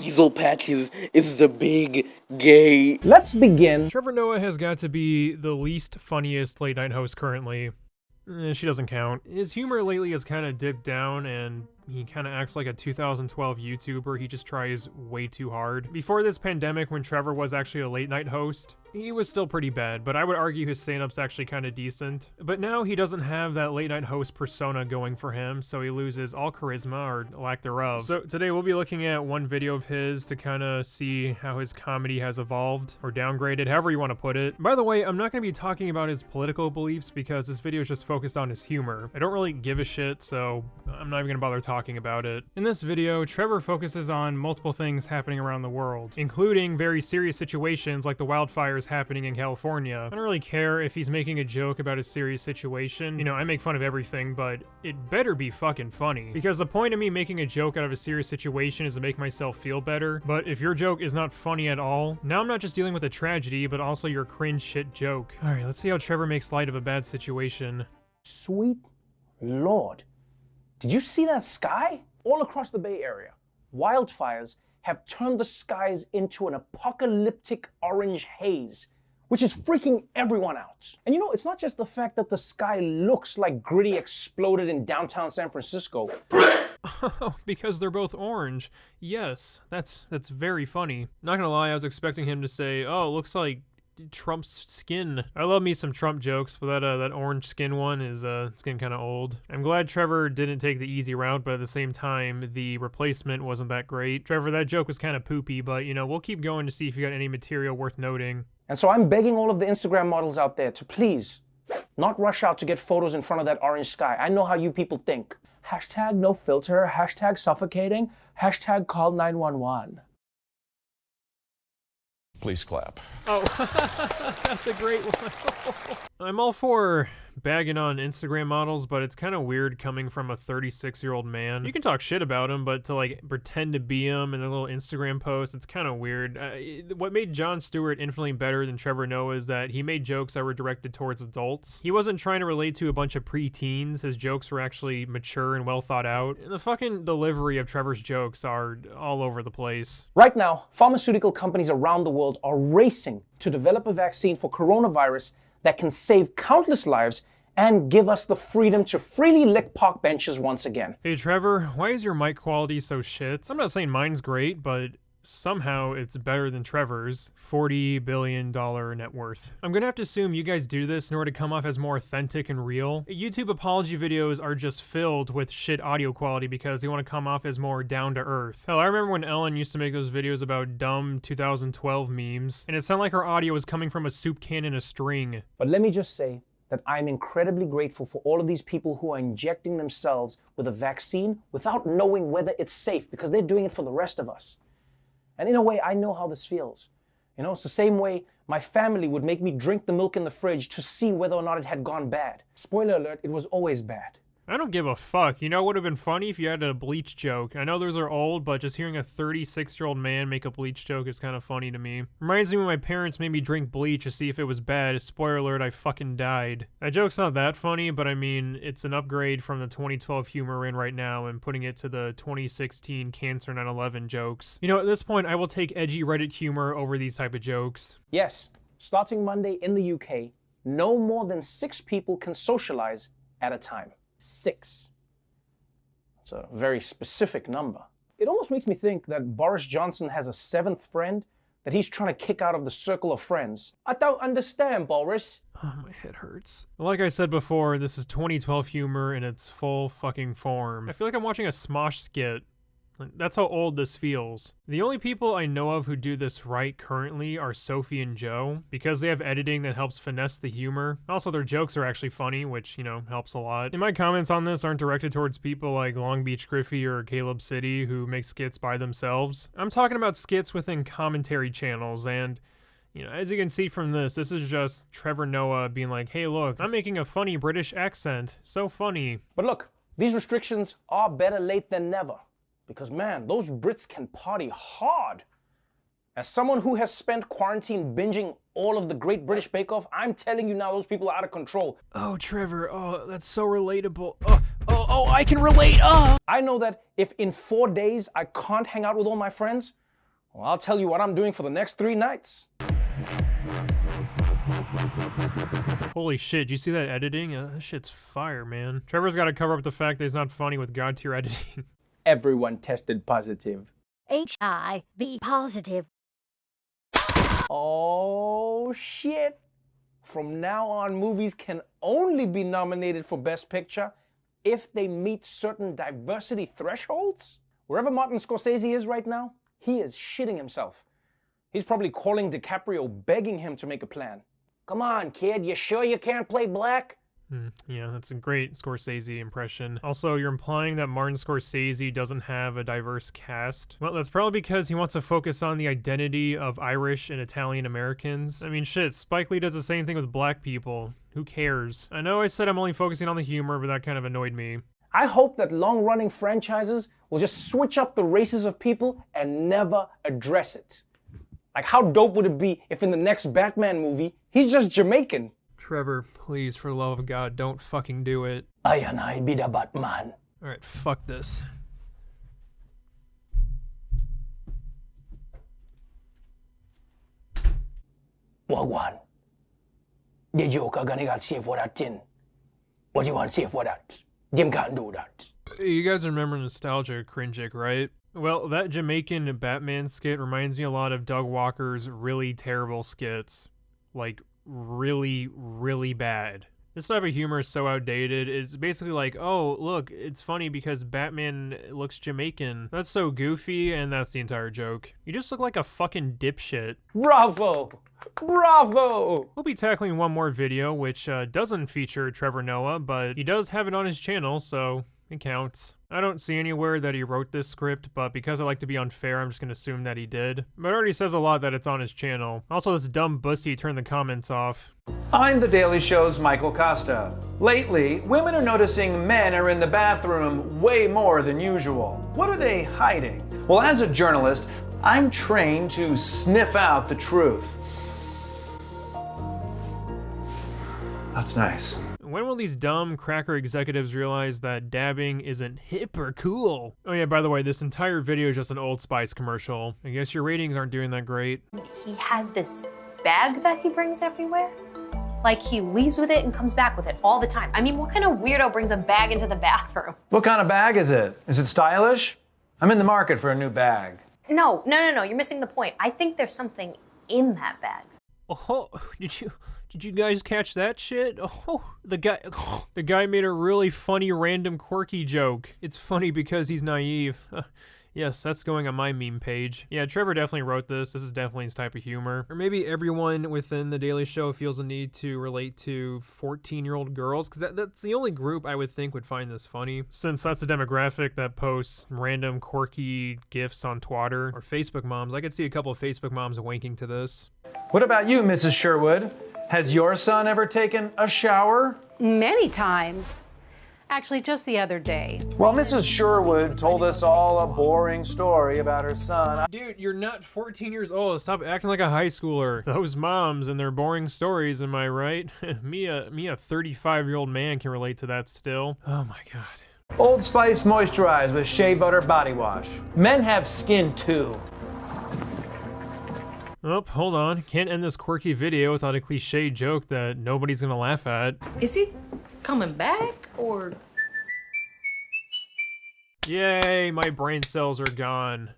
Diesel Patches is the big gay. Let's begin. Trevor Noah has got to be the least funniest late night host currently. She doesn't count. His humor lately has kind of dipped down, and he kind of acts like a 2012 YouTuber. He just tries way too hard. Before this pandemic, when Trevor was actually a late night host, he was still pretty bad, but I would argue his stand-up's actually kind of decent. But now he doesn't have that late night host persona going for him, so he loses all charisma, or lack thereof. So today we'll be looking at one video of his to kind of see how his comedy has evolved, or downgraded, however you want to put it. By the way, I'm not going to be talking about his political beliefs because this video is just focused on his humor. I don't really give a shit, so I'm not even going to bother talking about it. In this video, Trevor focuses on multiple things happening around the world, including very serious situations like the wildfires happening in California. I don't really care if he's making a joke about a serious situation. You know, I make fun of everything, but it better be fucking funny. Because the point of me making a joke out of a serious situation is to make myself feel better. But if your joke is not funny at all, now I'm not just dealing with a tragedy, but also your cringe shit joke. Alright, let's see how Trevor makes light of a bad situation. Sweet Lord. Did you see that sky? All across the Bay Area, wildfires have turned the skies into an apocalyptic orange haze, which is freaking everyone out. And you know, it's not just the fact that the sky looks like gritty exploded in downtown San Francisco. Oh, because they're both orange. Yes, that's very funny. Not gonna lie, I was expecting him to say, oh, it looks like Trump's skin. I love me some Trump jokes, but that orange skin one is it's getting kind of old. I'm glad Trevor didn't take the easy route, but at the same time, the replacement wasn't that great. Trevor, that joke was kind of poopy, but you know, we'll keep going to see if you got any material worth noting. And so I'm begging all of the Instagram models out there to please not rush out to get photos in front of that orange sky. I know how you people think. Hashtag no filter, hashtag suffocating, hashtag call 911. Please clap. Oh, that's a great one. I'm all for bagging on Instagram models, but it's kind of weird coming from a 36-year-old man. You can talk shit about him, but to like pretend to be him in a little Instagram post, it's kind of weird. What made Jon Stewart infinitely better than Trevor Noah is that he made jokes that were directed towards adults. He wasn't trying to relate to a bunch of preteens. His jokes were actually mature and well thought out. And the fucking delivery of Trevor's jokes are all over the place. Right now, pharmaceutical companies around the world are racing to develop a vaccine for coronavirus that can save countless lives and give us the freedom to freely lick park benches once again. Hey Trevor, why is your mic quality so shit? I'm not saying mine's great, but somehow it's better than Trevor's $40 billion net worth. I'm gonna have to assume you guys do this in order to come off as more authentic and real. YouTube apology videos are just filled with shit audio quality because they want to come off as more down to earth. Hell, I remember when Ellen used to make those videos about dumb 2012 memes, and it sounded like her audio was coming from a soup can in a string. But let me just say that I'm incredibly grateful for all of these people who are injecting themselves with a vaccine without knowing whether it's safe, because they're doing it for the rest of us. And in a way, I know how this feels. You know, it's the same way my family would make me drink the milk in the fridge to see whether or not it had gone bad. Spoiler alert, it was always bad. I don't give a fuck. You know what would have been funny if you had a bleach joke? I know those are old, but just hearing a 36-year-old man make a bleach joke is kind of funny to me. Reminds me when my parents made me drink bleach to see if it was bad. Spoiler alert, I fucking died. That joke's not that funny, but I mean, it's an upgrade from the 2012 humor we're in right now and putting it to the 2016 Cancer 9/11 jokes. You know, at this point, I will take edgy Reddit humor over these type of jokes. Yes, starting Monday in the UK, no more than 6 people can socialize at a time. 6. It's a very specific number. It almost makes me think that Boris Johnson has a 7th friend that he's trying to kick out of the circle of friends. I don't understand, Boris. Oh, my head hurts. Like I said before, this is 2012 humor in its full fucking form. I feel like I'm watching a Smosh skit. That's how old this feels. The only people I know of who do this right currently are Sophie and Joe, because they have editing that helps finesse the humor. Also, their jokes are actually funny, which, you know, helps a lot. And my comments on this aren't directed towards people like Long Beach Griffey or Caleb City who make skits by themselves. I'm talking about skits within commentary channels, and you know, as you can see from this is just Trevor Noah being like, hey look, I'm making a funny British accent. So funny. But look, these restrictions are better late than never. Because man, those Brits can party hard. As someone who has spent quarantine binging all of the Great British Bake Off, I'm telling you now, those people are out of control. Oh, Trevor, oh, that's so relatable. I can relate, I know that if in 4 days I can't hang out with all my friends, Well, I'll tell you what I'm doing for the next 3 nights. Holy shit, did you see that editing? That shit's fire, man. Trevor's got to cover up the fact that he's not funny with God tier editing. Everyone tested positive. HIV positive. Oh, shit. From now on, movies can only be nominated for Best Picture if they meet certain diversity thresholds. Wherever Martin Scorsese is right now, he is shitting himself. He's probably calling DiCaprio, begging him to make a plan. Come on, kid, you sure you can't play black? Yeah, that's a great Scorsese impression. Also, you're implying that Martin Scorsese doesn't have a diverse cast. Well, that's probably because he wants to focus on the identity of Irish and Italian Americans. I mean, shit, Spike Lee does the same thing with black people. Who cares? I know I said I'm only focusing on the humor, but that kind of annoyed me. I hope that long-running franchises will just switch up the races of people and never address it. Like, how dope would it be if in the next Batman movie, he's just Jamaican? Trevor, please, for the love of God, don't fucking do it. I and I be the Batman. Alright, fuck this. Wagwan. The Joker gonna got saved for that thing. What do you want to say for that? Them can't do that. You guys remember Nostalgia Cringic, right? Well, that Jamaican Batman skit reminds me a lot of Doug Walker's really terrible skits. Like, really, really bad. This type of humor is so outdated. It's basically like, oh, look, it's funny because Batman looks Jamaican. That's so goofy, and that's the entire joke. You just look like a fucking dipshit. Bravo! Bravo! We'll be tackling one more video, which doesn't feature Trevor Noah, but he does have it on his channel, so it counts. I don't see anywhere that he wrote this script, but because I like to be unfair, I'm just gonna assume that he did. But it already says a lot that it's on his channel. Also, this dumb bussy turned the comments off. I'm The Daily Show's Michael Costa. Lately, women are noticing men are in the bathroom way more than usual. What are they hiding? Well, as a journalist, I'm trained to sniff out the truth. That's nice. When will these dumb cracker executives realize that dabbing isn't hip or cool? Oh yeah, by the way, this entire video is just an Old Spice commercial. I guess your ratings aren't doing that great. He has this bag that he brings everywhere. Like, he leaves with it and comes back with it all the time. I mean, what kind of weirdo brings a bag into the bathroom? What kind of bag is it? Is it stylish? I'm in the market for a new bag. No, you're missing the point. I think there's something in that bag. Oh, did you guys catch that shit? Oh, the guy made a really funny random quirky joke. It's funny because he's naive. Yes, that's going on my meme page. Yeah, Trevor definitely wrote this. This is definitely his type of humor. Or maybe everyone within The Daily Show feels a need to relate to 14-year-old girls, because that's the only group I would think would find this funny, since that's a demographic that posts random quirky GIFs on Twitter or Facebook moms. I could see a couple of Facebook moms winking to this. What about you, Mrs. Sherwood? Has your son ever taken a shower? Many times. Actually, just the other day. Well, Mrs. Sherwood told us all a boring story about her son. Dude, you're not 14 years old. Stop acting like a high schooler. Those moms and their boring stories, am I right? me a 35-year-old man can relate to that still. Oh my God. Old Spice Moisturize with Shea Butter Body Wash. Men have skin too. Oh, hold on. Can't end this quirky video without a cliche joke that nobody's gonna laugh at. Is he coming back, or? Yay, my brain cells are gone.